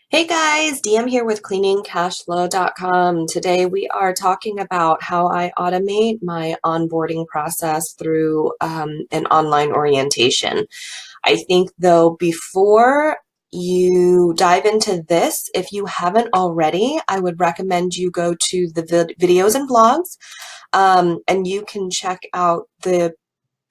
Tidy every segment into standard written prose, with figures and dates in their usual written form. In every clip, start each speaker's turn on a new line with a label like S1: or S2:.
S1: Hey guys, DM here with cleaningcashflow.com. Today we are talking about how I automate my onboarding process through an online orientation. I think though, before you dive into this, if you haven't already, I would recommend you go to the videos and blogs, and you can check out the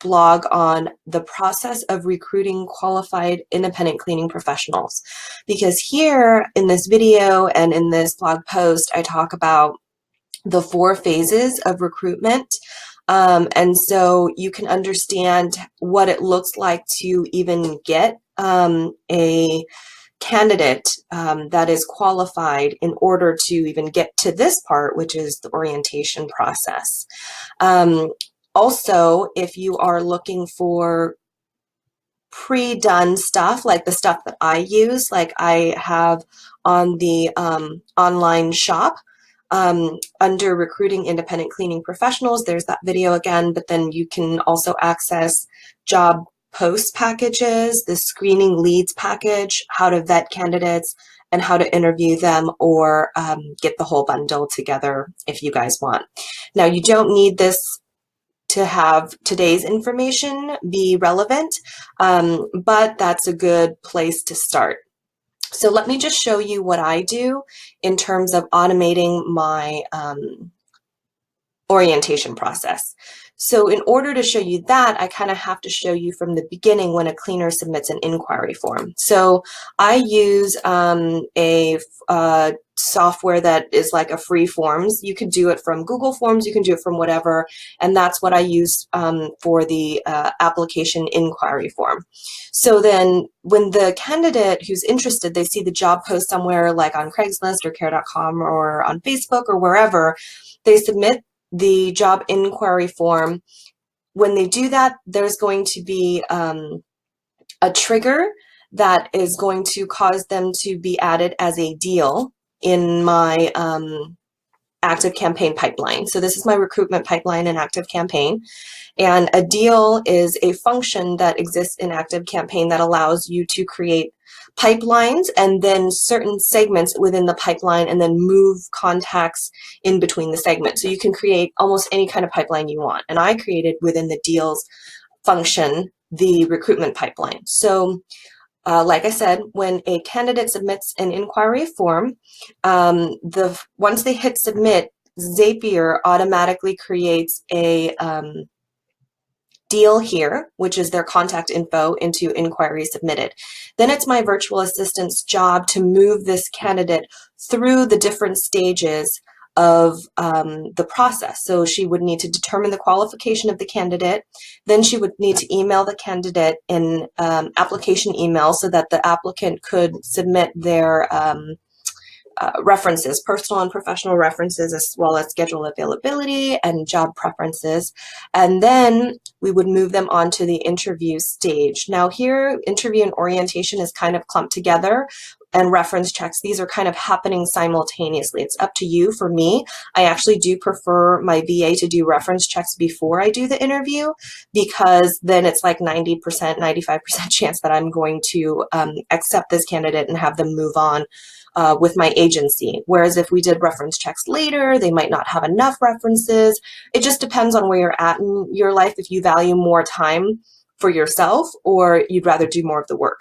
S1: blog on the process of recruiting qualified independent cleaning professionals. Because here in this video and in this blog post, I talk about the 4 phases of recruitment. And so you can understand what it looks like to even get a candidate that is qualified in order to even get to this part, which is the orientation process. Also, if you are looking for pre-done stuff, like the stuff that I use, like I have on the online shop, under recruiting independent cleaning professionals, there's that video again, but then you can also access job post packages, the screening leads package, how to vet candidates, and how to interview them, or get the whole bundle together if you guys want. Now, you don't need this to have today's information be relevant, but that's a good place to start. So let me just show you what I do in terms of automating my orientation process. So in order to show you that, I kind of have to show you from the beginning when a cleaner submits an inquiry form. So I use a software that is like a free forms. You could do it from Google Forms, you can do it from whatever, and that's what I use for the application inquiry form. So then when the candidate who's interested, they see the job post somewhere like on Craigslist or care.com or on Facebook or wherever, they submit the job inquiry form. When they do that, there's going to be a trigger that is going to cause them to be added as a deal in my ActiveCampaign pipeline. So this is my recruitment pipeline in ActiveCampaign. And a deal is a function that exists in ActiveCampaign that allows you to create pipelines and then certain segments within the pipeline and then move contacts in between the segments. So you can create almost any kind of pipeline you want. And I created within the deals function the recruitment pipeline. So like I said, when a candidate submits an inquiry form, once they hit submit, Zapier automatically creates a deal here, which is their contact info, into inquiry submitted. Then it's my virtual assistant's job to move this candidate through the different stages of the process. So she would need to determine the qualification of the candidate. Then she would need to email the candidate an application email so that the applicant could submit their references, personal and professional references, as well as schedule availability and job preferences. And then we would move them on to the interview stage. Now here, interview and orientation is kind of clumped together, and reference checks, these are kind of happening simultaneously. It's up to you. For me, I actually do prefer my VA to do reference checks before I do the interview, because then it's like 90%, 95% chance that I'm going to accept this candidate and have them move on with my agency. Whereas if we did reference checks later, they might not have enough references. It just depends on where you're at in your life, if you value more time for yourself or you'd rather do more of the work.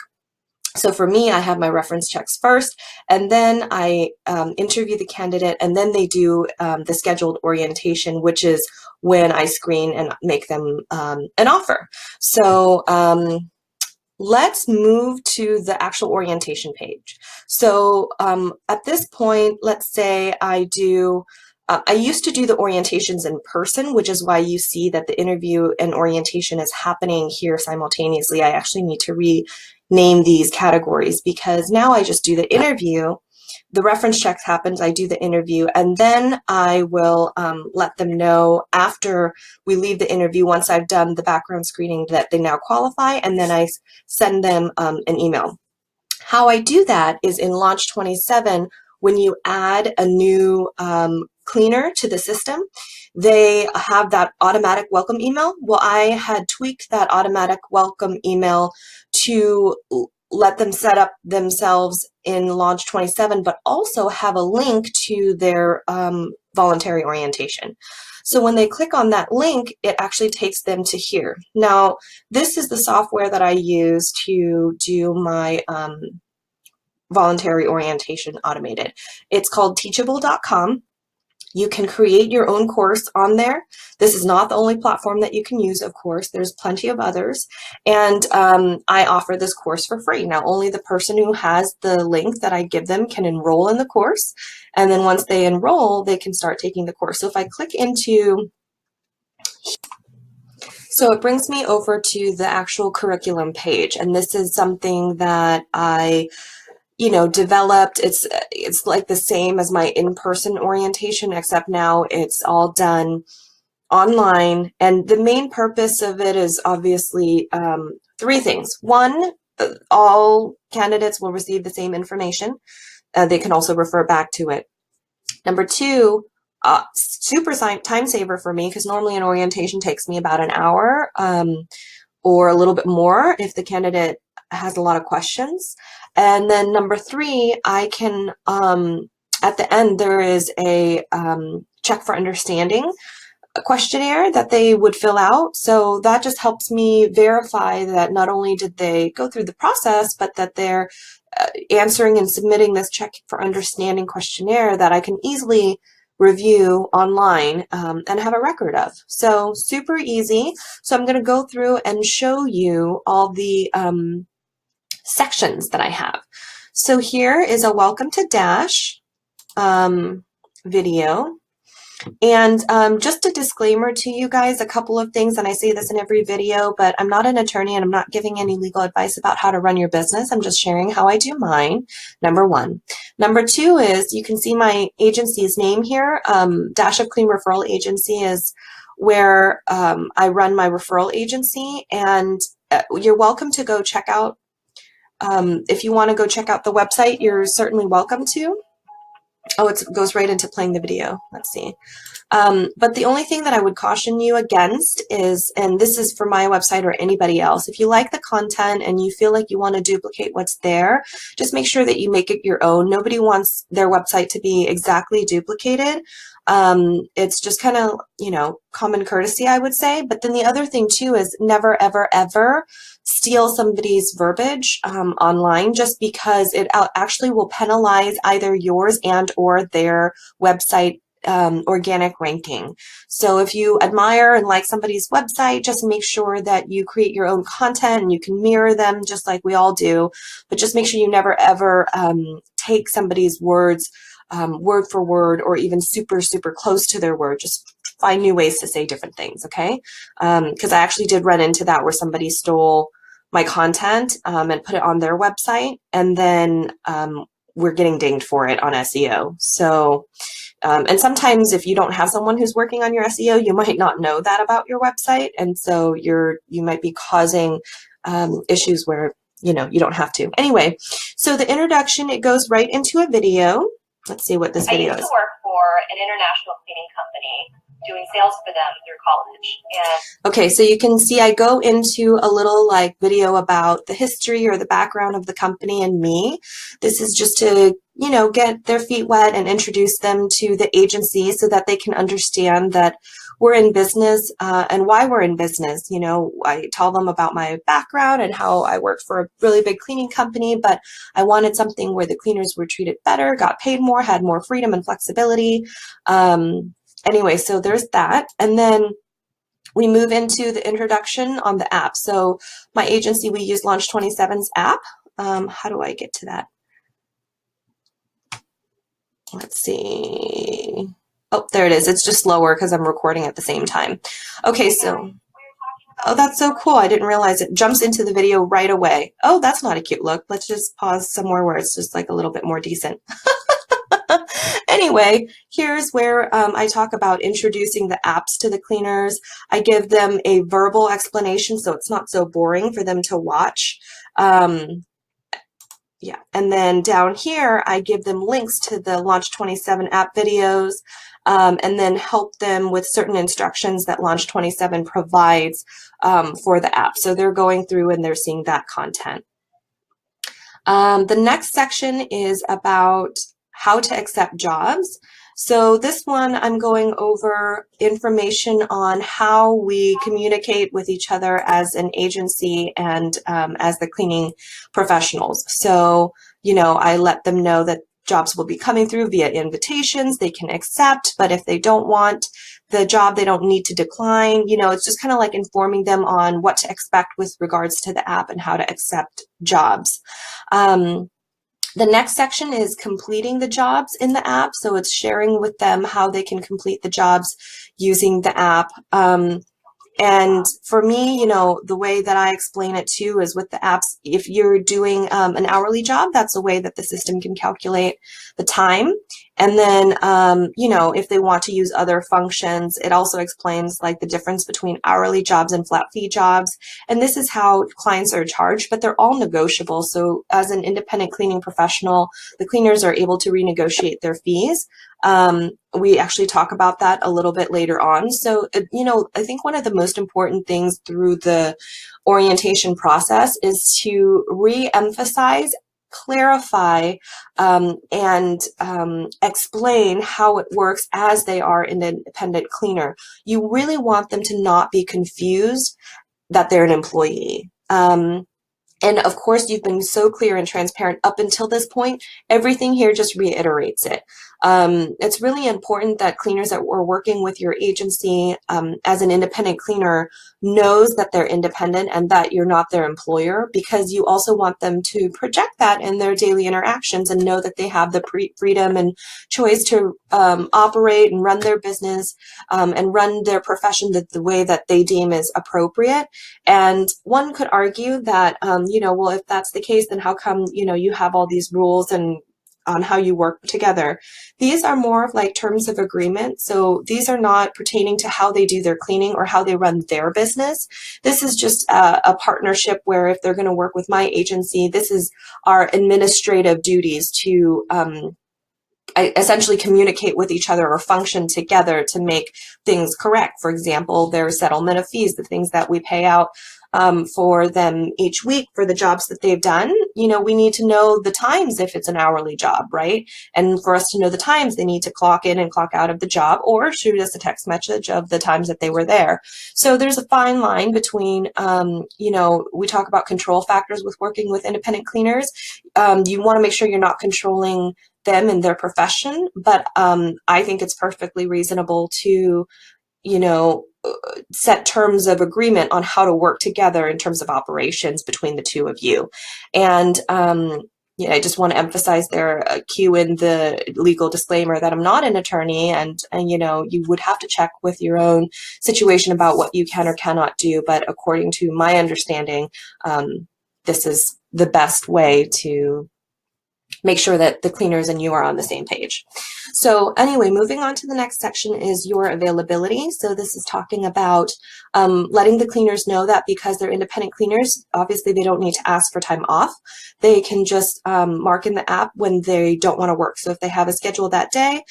S1: So for me, I have my reference checks first, and then I interview the candidate, and then they do the scheduled orientation, which is when I screen and make them an offer. So let's move to the actual orientation page. So at this point, let's say I used to do the orientations in person, which is why you see that the interview and orientation is happening here simultaneously. I actually need to rename these categories, because now I just do the interview, the reference checks happens, I do the interview, and then I will let them know after we leave the interview, once I've done the background screening, that they now qualify, and then I send them an email. How I do that is in Launch 27, when you add a new cleaner to the system, they have that automatic welcome email. Well, I had tweaked that automatic welcome email to let them set up themselves in Launch 27, but also have a link to their voluntary orientation. So when they click on that link, it actually takes them to here. Now, this is the software that I use to do my voluntary orientation automated. It's called teachable.com. You can create your own course on there. This is not the only platform that you can use, of course. There's plenty of others. And I offer this course for free. Now, only the person who has the link that I give them can enroll in the course. And then once they enroll, they can start taking the course. So if I click into, so it brings me over to the actual curriculum page. And this is something that I developed. It's like the same as my in-person orientation, except now it's all done online. And the main purpose of it is obviously three things. One, all candidates will receive the same information. They can also refer back to it. Number two, super time saver for me, because normally an orientation takes me about an hour or a little bit more if the candidate has a lot of questions. And then number three, I can, at the end, there is a check for understanding questionnaire that they would fill out. So that just helps me verify that not only did they go through the process, but that they're answering and submitting this check for understanding questionnaire that I can easily review online and have a record of. So super easy. So I'm going to go through and show you all the sections that I have. So here is a welcome to Dash video. And just a disclaimer to you guys, a couple of things, and I say this in every video, but I'm not an attorney and I'm not giving any legal advice about how to run your business. I'm just sharing how I do mine, number one. Number two is you can see my agency's name here. Dash of Clean Referral Agency is where I run my referral agency, and you're welcome to go check out. If you want to go check out the website, you're certainly welcome to. Oh, it goes right into playing the video. Let's see. But the only thing that I would caution you against is, and this is for my website or anybody else, if you like the content and you feel like you want to duplicate what's there, just make sure that you make it your own. Nobody wants their website to be exactly duplicated. It's just kind of, common courtesy, I would say. But then the other thing too is never, ever, ever steal somebody's verbiage online, just because it actually will penalize either yours and or their website organic ranking. So if you admire and like somebody's website, just make sure that you create your own content and you can mirror them just like we all do, but just make sure you never ever take somebody's words word for word or even super, super close to their word. Just find new ways to say different things, okay? Because I actually did run into that where somebody stole my content and put it on their website, and then we're getting dinged for it on SEO. So, and sometimes if you don't have someone who's working on your SEO, you might not know that about your website, and so you might be causing issues where you don't have to. Anyway, so the introduction, it goes right into a video. Let's see what this video is.
S2: I used to work for an international cleaning company doing sales for them through college. And
S1: okay, so you can see I go into a little video about the history or the background of the company and me. This is just to, get their feet wet and introduce them to the agency so that they can understand that we're in business and why we're in business. I tell them about my background and how I worked for a really big cleaning company, but I wanted something where the cleaners were treated better, got paid more, had more freedom and flexibility. Anyway, so there's that. And then we move into the introduction on the app. So my agency, we use Launch 27's app. How do I get to that? Let's see. Oh, there it is. It's just lower because I'm recording at the same time. Okay, so, oh, that's so cool. I didn't realize it jumps into the video right away. Oh, that's not a cute look. Let's just pause somewhere where it's just a little bit more decent. Anyway, here's where I talk about introducing the apps to the cleaners. I give them a verbal explanation so it's not so boring for them to watch. Yeah, and then down here, I give them links to the Launch 27 app videos and then help them with certain instructions that Launch 27 provides for the app. So they're going through and they're seeing that content. The next section is about how to accept jobs. So this one, I'm going over information on how we communicate with each other as an agency and as the cleaning professionals. So, I let them know that jobs will be coming through via invitations. They can accept, but if they don't want the job, they don't need to decline. It's just kind of like informing them on what to expect with regards to the app and how to accept jobs. The next section is completing the jobs in the app. So it's sharing with them how they can complete the jobs using the app. And for me, the way that I explain it too is with the apps, if you're doing an hourly job, that's a way that the system can calculate the time. And then, if they want to use other functions, it also explains like the difference between hourly jobs and flat fee jobs. And this is how clients are charged, but they're all negotiable. So as an independent cleaning professional, the cleaners are able to renegotiate their fees. We actually talk about that a little bit later on. So, I think one of the most important things through the orientation process is to re-emphasize, clarify, and explain how it works as they are an independent cleaner. You really want them to not be confused that they're an employee. And of course, you've been so clear and transparent up until this point. Everything here just reiterates it. It's really important that cleaners that are working with your agency as an independent cleaner knows that they're independent and that you're not their employer, because you also want them to project that in their daily interactions and know that they have the freedom and choice to operate and run their business and run their profession the way that they deem is appropriate. And one could argue that, well, if that's the case, then how come, you have all these rules and on how you work together? These are more of like terms of agreement. So these are not pertaining to how they do their cleaning or how they run their business. This is just a partnership where if they're going to work with my agency, this is our administrative duties to essentially communicate with each other or function together to make things correct. For example, their settlement of fees, the things that we pay out for them each week for the jobs that they've done. We need to know the times if it's an hourly job, right? And for us to know the times, they need to clock in and clock out of the job or shoot us a text message of the times that they were there. So there's a fine line between, we talk about control factors with working with independent cleaners. You want to make sure you're not controlling them in their profession, but I think it's perfectly reasonable to, set terms of agreement on how to work together in terms of operations between the two of you. And I just want to emphasize there, cue in the legal disclaimer that I'm not an attorney, and you would have to check with your own situation about what you can or cannot do. But according to my understanding, this is the best way to make sure that the cleaners and you are on the same page. So anyway, moving on to the next section is your availability. So this is talking about letting the cleaners know that because they're independent cleaners, obviously they don't need to ask for time off. They can just mark in the app when they don't want to work. So if they have a schedule that day,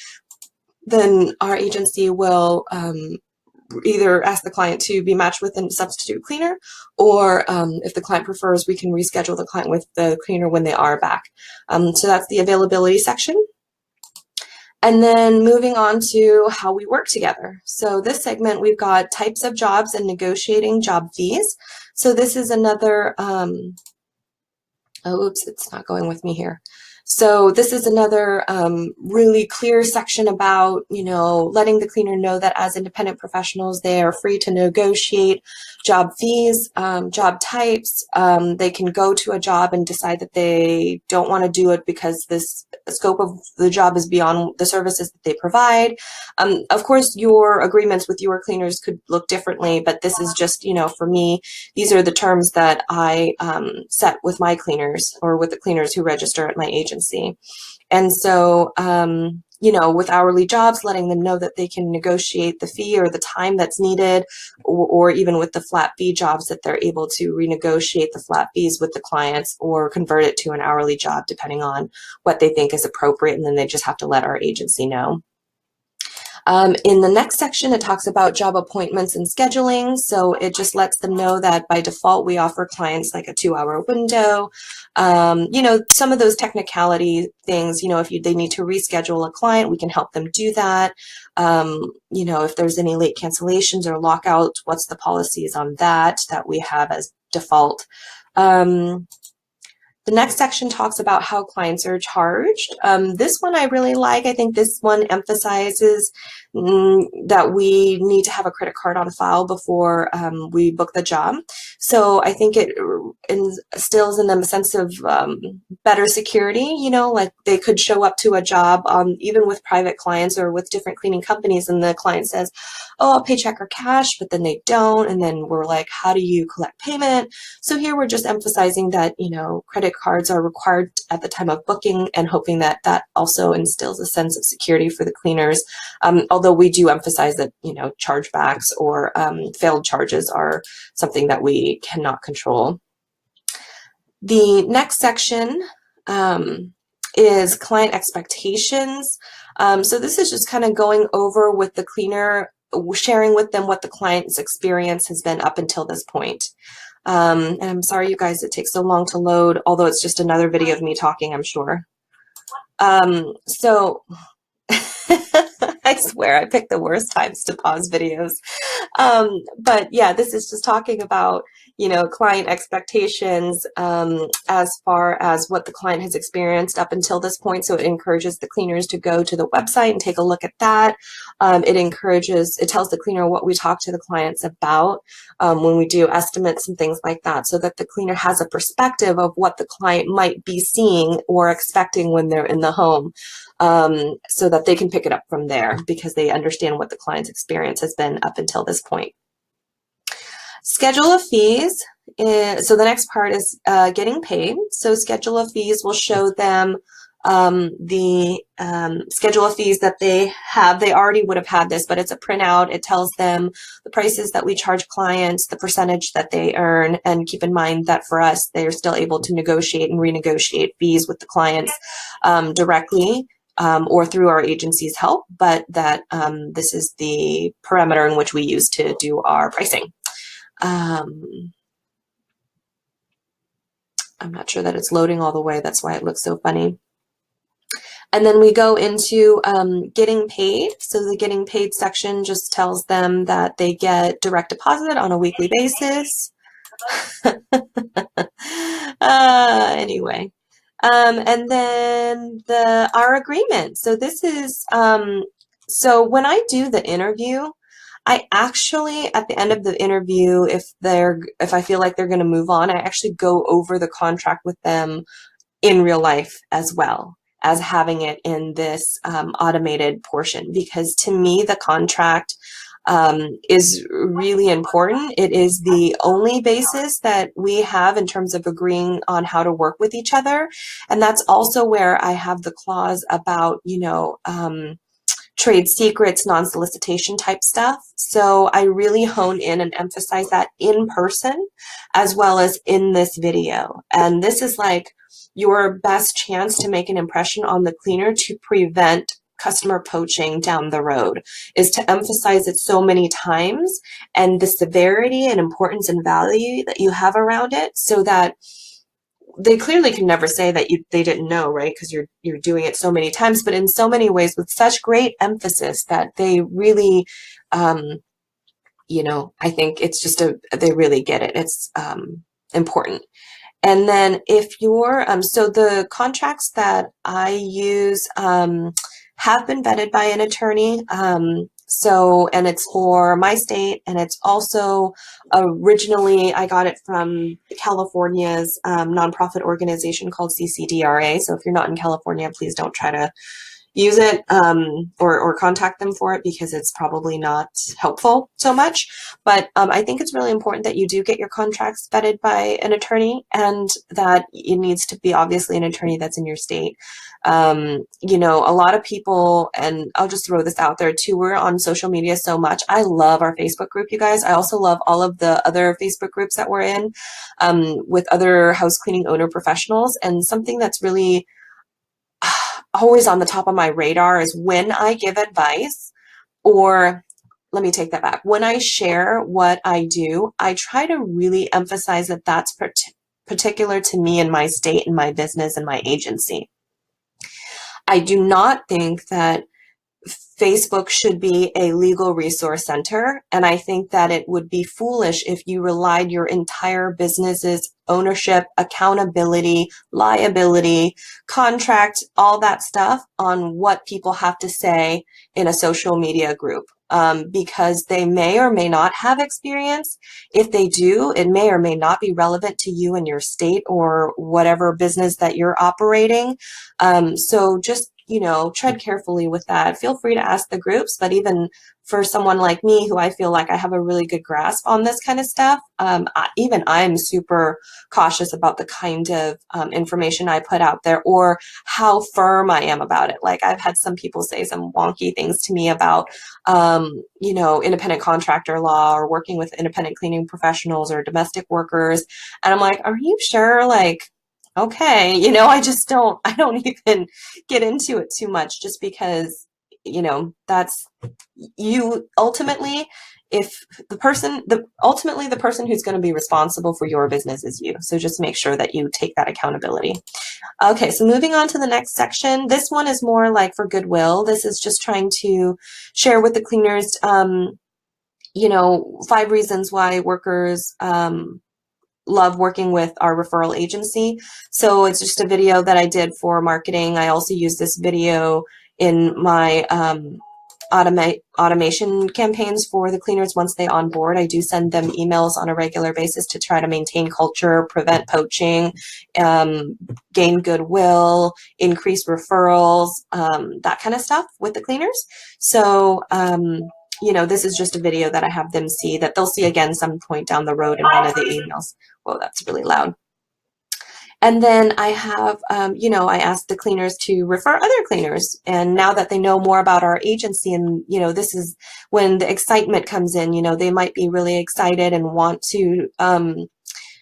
S1: then our agency will either ask the client to be matched with a substitute cleaner, or if the client prefers, we can reschedule the client with the cleaner when they are back. So that's the availability section. And then moving on to how we work together. So this segment, we've got types of jobs and negotiating job fees. So this is another, it's not going with me here. So this is another really clear section about, letting the cleaner know that as independent professionals, they are free to negotiate job fees, job types. They can go to a job and decide that they don't want to do it because this scope of the job is beyond the services that they provide. Of course, your agreements with your cleaners could look differently, but this is just, for me, these are the terms that I set with my cleaners or with the cleaners who register at my agency. And so, with hourly jobs, letting them know that they can negotiate the fee or the time that's needed, or even with the flat fee jobs that they're able to renegotiate the flat fees with the clients or convert it to an hourly job depending on what they think is appropriate, and then they just have to let our agency know. In the next section, it talks about job appointments and scheduling. So it just lets them know that by default, we offer clients like a 2-hour window. Some of those technicality things, if they need to reschedule a client, we can help them do that. If there's any late cancellations or lockouts, what's the policies on that we have as default. The next section talks about how clients are charged. This one I really like. I think this one emphasizes that we need to have a credit card on file before we book the job. So I think it instills in them a sense of better security, like they could show up to a job even with private clients or with different cleaning companies, and the client says, oh, I'll pay check or cash, but then they don't. And then we're like, how do you collect payment? So here we're just emphasizing that, credit cards are required at the time of booking, and hoping that that also instills a sense of security for the cleaners. Although we do emphasize that, chargebacks or failed charges are something that we cannot control. The next section is client expectations. So this is just kind of going over with the cleaner, sharing with them what the client's experience has been up until this point. And I'm sorry, you guys, it takes so long to load, although it's just another video of me talking, I'm sure. So I swear I picked the worst times to pause videos. But yeah, this is just talking about, client expectations as far as what the client has experienced up until this point. So it encourages the cleaners to go to the website and take a look at that. It tells the cleaner what we talk to the clients about when we do estimates and things like that, so that the cleaner has a perspective of what the client might be seeing or expecting when they're in the home. So that they can pick it up from there because they understand what the client's experience has been up until this point. Schedule of fees. So the next part is getting paid. So schedule of fees will show them the schedule of fees that they have. They already would have had this, but it's a printout. It tells them the prices that we charge clients, the percentage that they earn, and keep in mind that for us, they are still able to negotiate and renegotiate fees with the clients directly. Or through our agency's help, but that this is the parameter in which we use to do our pricing. I'm not sure that it's loading all the way. That's why it looks so funny. And then we go into getting paid. So the getting paid section just tells them that they get direct deposit on a weekly basis. Anyway. And then our agreement. So this is, so when I do the interview, I actually, at the end of the interview, if I feel like they're going to move on, I actually go over the contract with them in real life as well as having it in this automated portion, because to me, the contract is really important. It is the only basis that we have in terms of agreeing on how to work with each other. And that's also where I have the clause about, trade secrets, non-solicitation type stuff. So I really hone in and emphasize that in person as well as in this video. And this is like your best chance to make an impression on the cleaner to prevent customer poaching down the road, is to emphasize it so many times and the severity and importance and value that you have around it, so that they clearly can never say that they didn't know, right? Because you're doing it so many times, but in so many ways with such great emphasis that they really, I think it's just they really get it. It's important. And then if you're, so the contracts that I use have been vetted by an attorney. And it's for my state, and it's also originally I got it from California's nonprofit organization called CCDRA. So if you're not in California, please don't try to use it or contact them for it, because it's probably not helpful so much. But I think it's really important that you do get your contracts vetted by an attorney, and that it needs to be obviously an attorney that's in your state. A lot of people, and I'll just throw this out there too, we're on social media so much. I love our Facebook group, you guys. I also love all of the other Facebook groups that we're in with other house cleaning owner professionals. And something that's really always on the top of my radar is when I give advice, or let me take that back. When I share what I do, I try to really emphasize that that's particular to me and my state and my business and my agency. I do not think that Facebook should be a legal resource center, and I think that it would be foolish if you relied your entire business's ownership, accountability, liability, contract, all that stuff on what people have to say in a social media group. Because they may or may not have experience. If they do, it may or may not be relevant to you and your state or whatever business that you're operating. So just, tread carefully with that. Feel free to ask the groups, but even for someone like me, who I feel like I have a really good grasp on this kind of stuff, even I'm super cautious about the kind of information I put out there or how firm I am about it. Like I've had some people say some wonky things to me about, independent contractor law or working with independent cleaning professionals or domestic workers. And I'm like, are you sure? Like, okay, I don't even get into it too much just because, that's you ultimately, if ultimately the person who's going to be responsible for your business is you. So just make sure that you take that accountability. Okay, so moving on to the next section. This one is more like for goodwill. This is just trying to share with the cleaners, 5 reasons why workers, love working with our referral agency. So it's just a video that I did for marketing. I also use this video in my automation campaigns for the cleaners once they onboard. I do send them emails on a regular basis to try to maintain culture, prevent poaching, gain goodwill, increase referrals, that kind of stuff with the cleaners. So, this is just a video that I have them see that they'll see again some point down the road in one of the emails. Whoa, that's really loud. And then I have, I asked the cleaners to refer other cleaners. And now that they know more about our agency and, this is when the excitement comes in, they might be really excited and want to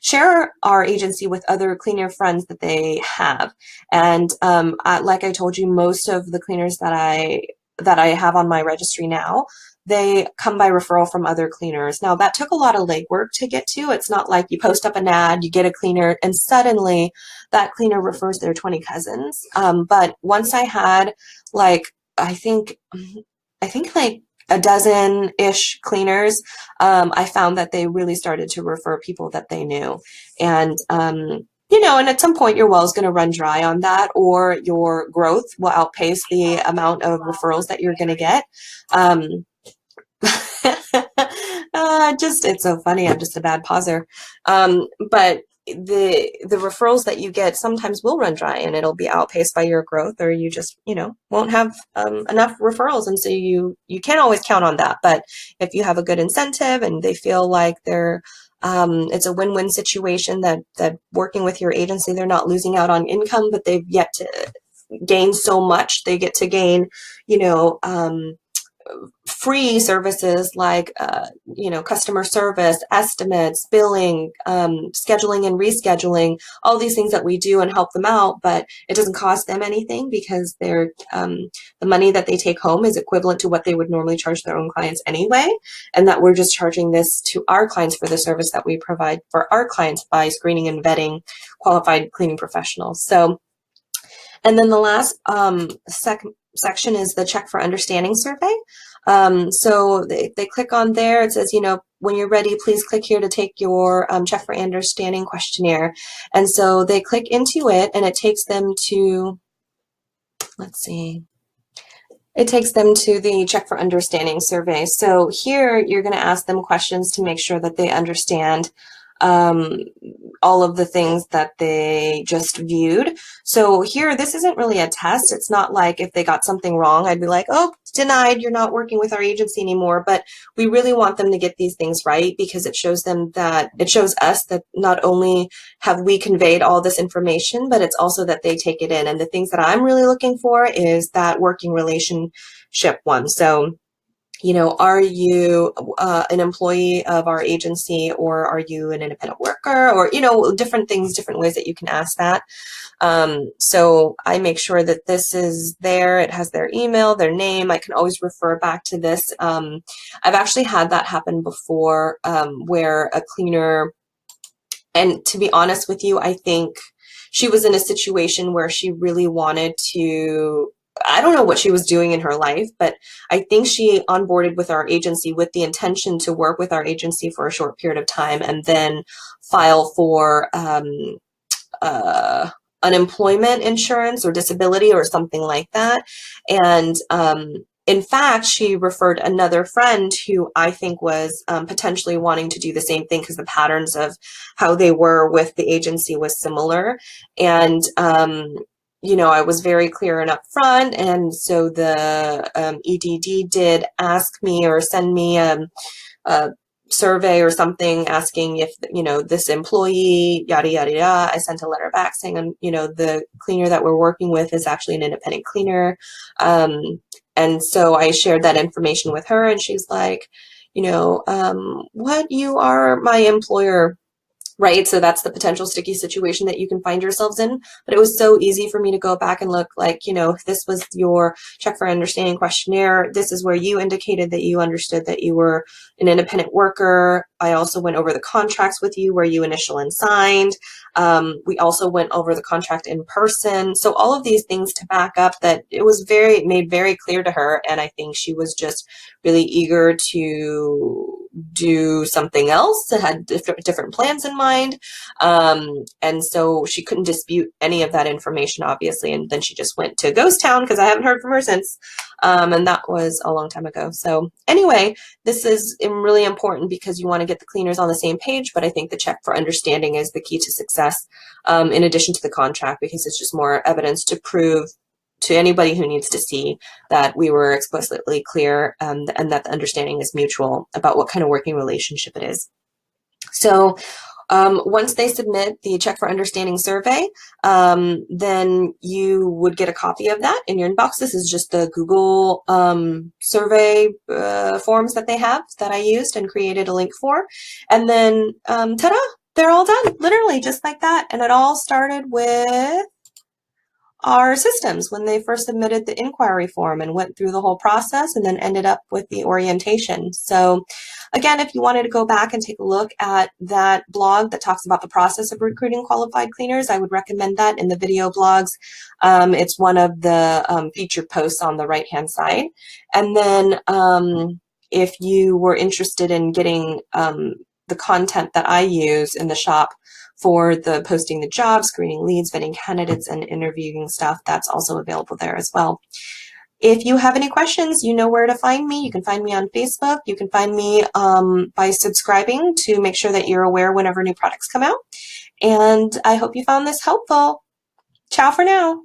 S1: share our agency with other cleaner friends that they have. And like I told you, most of the cleaners that I have on my registry now, they come by referral from other cleaners. Now that took a lot of legwork to get to. It's not like you post up an ad, you get a cleaner, and suddenly that cleaner refers their 20 cousins. But once I had I think like a dozen-ish cleaners, I found that they really started to refer people that they knew. And and at some point your well is going to run dry on that, or your growth will outpace the amount of referrals that you're going to get. It's so funny. I'm just a bad pauser. But the referrals that you get sometimes will run dry and it'll be outpaced by your growth, or you just, won't have enough referrals. And so you can't always count on that. But if you have a good incentive and they feel like it's a win-win situation that working with your agency, they're not losing out on income, but they've yet to gain so much. They get to gain, free services like, customer service, estimates, billing, scheduling and rescheduling, all these things that we do and help them out, but it doesn't cost them anything because the money that they take home is equivalent to what they would normally charge their own clients anyway, and that we're just charging this to our clients for the service that we provide for our clients by screening and vetting qualified cleaning professionals. So, and then the last section is the Check for Understanding survey. So they click on there. It says, when you're ready, please click here to take your Check for Understanding questionnaire. And so they click into it and it takes them to, it takes them to the Check for Understanding survey. So here you're going to ask them questions to make sure that they understand all of the things that they just viewed. So here, this isn't really a test. It's not like if they got something wrong, I'd be like, oh, denied, you're not working with our agency anymore. But we really want them to get these things right because it shows us that not only have we conveyed all this information, but it's also that they take it in. And the things that I'm really looking for is that working relationship one. So Are you an employee of our agency, or are you an independent worker, or, different things, different ways that you can ask that. So I make sure that this is there. It has their email, their name. I can always refer back to this. I've actually had that happen before, where a cleaner, and to be honest with you, I think she was in a situation where she really wanted to, I don't know what she was doing in her life, but I think she onboarded with our agency with the intention to work with our agency for a short period of time and then file for uh, unemployment insurance or disability or something like that. And in fact, she referred another friend who I think was potentially wanting to do the same thing because the patterns of how they were with the agency was similar. And I was very clear and upfront. And so the EDD did ask me or send me a survey or something asking if, this employee, yada, yada, yada. I sent a letter back saying, the cleaner that we're working with is actually an independent cleaner. And so I shared that information with her, and she's like, what, you are my employer, right? So that's the potential sticky situation that you can find yourselves in. But it was so easy for me to go back and look like, if this was your check for understanding questionnaire, this is where you indicated that you understood that you were an independent worker. I also went over the contracts with you where you initial and signed. We also went over the contract in person. So all of these things to back up that it was made very clear to her. And I think she was just really eager to do something else, had different plans in mind. And so she couldn't dispute any of that information, obviously. And then she just went to Ghost Town because I haven't heard from her since. And that was a long time ago. So anyway, this is really important because you want to get the cleaners on the same page. But I think the check for understanding is the key to success, in addition to the contract, because it's just more evidence to prove to anybody who needs to see that we were explicitly clear, and that the understanding is mutual about what kind of working relationship it is. So once they submit the check for understanding survey, then you would get a copy of that in your inbox. This is just the Google survey forms that they have that I used and created a link for. And then ta-da, they're all done, literally just like that. And it all started with our systems when they first submitted the inquiry form and went through the whole process and then ended up with the orientation. So again, if you wanted to go back and take a look at that blog that talks about the process of recruiting qualified cleaners, I would recommend that in the video blogs. It's one of the featured posts on the right-hand side. And then if you were interested in getting the content that I use in the shop for the posting the job, screening leads, vetting candidates, and interviewing stuff, that's also available there as well. If you have any questions, you know where to find me. You can find me on Facebook. You can find me by subscribing to make sure that you're aware whenever new products come out. And I hope you found this helpful. Ciao for now.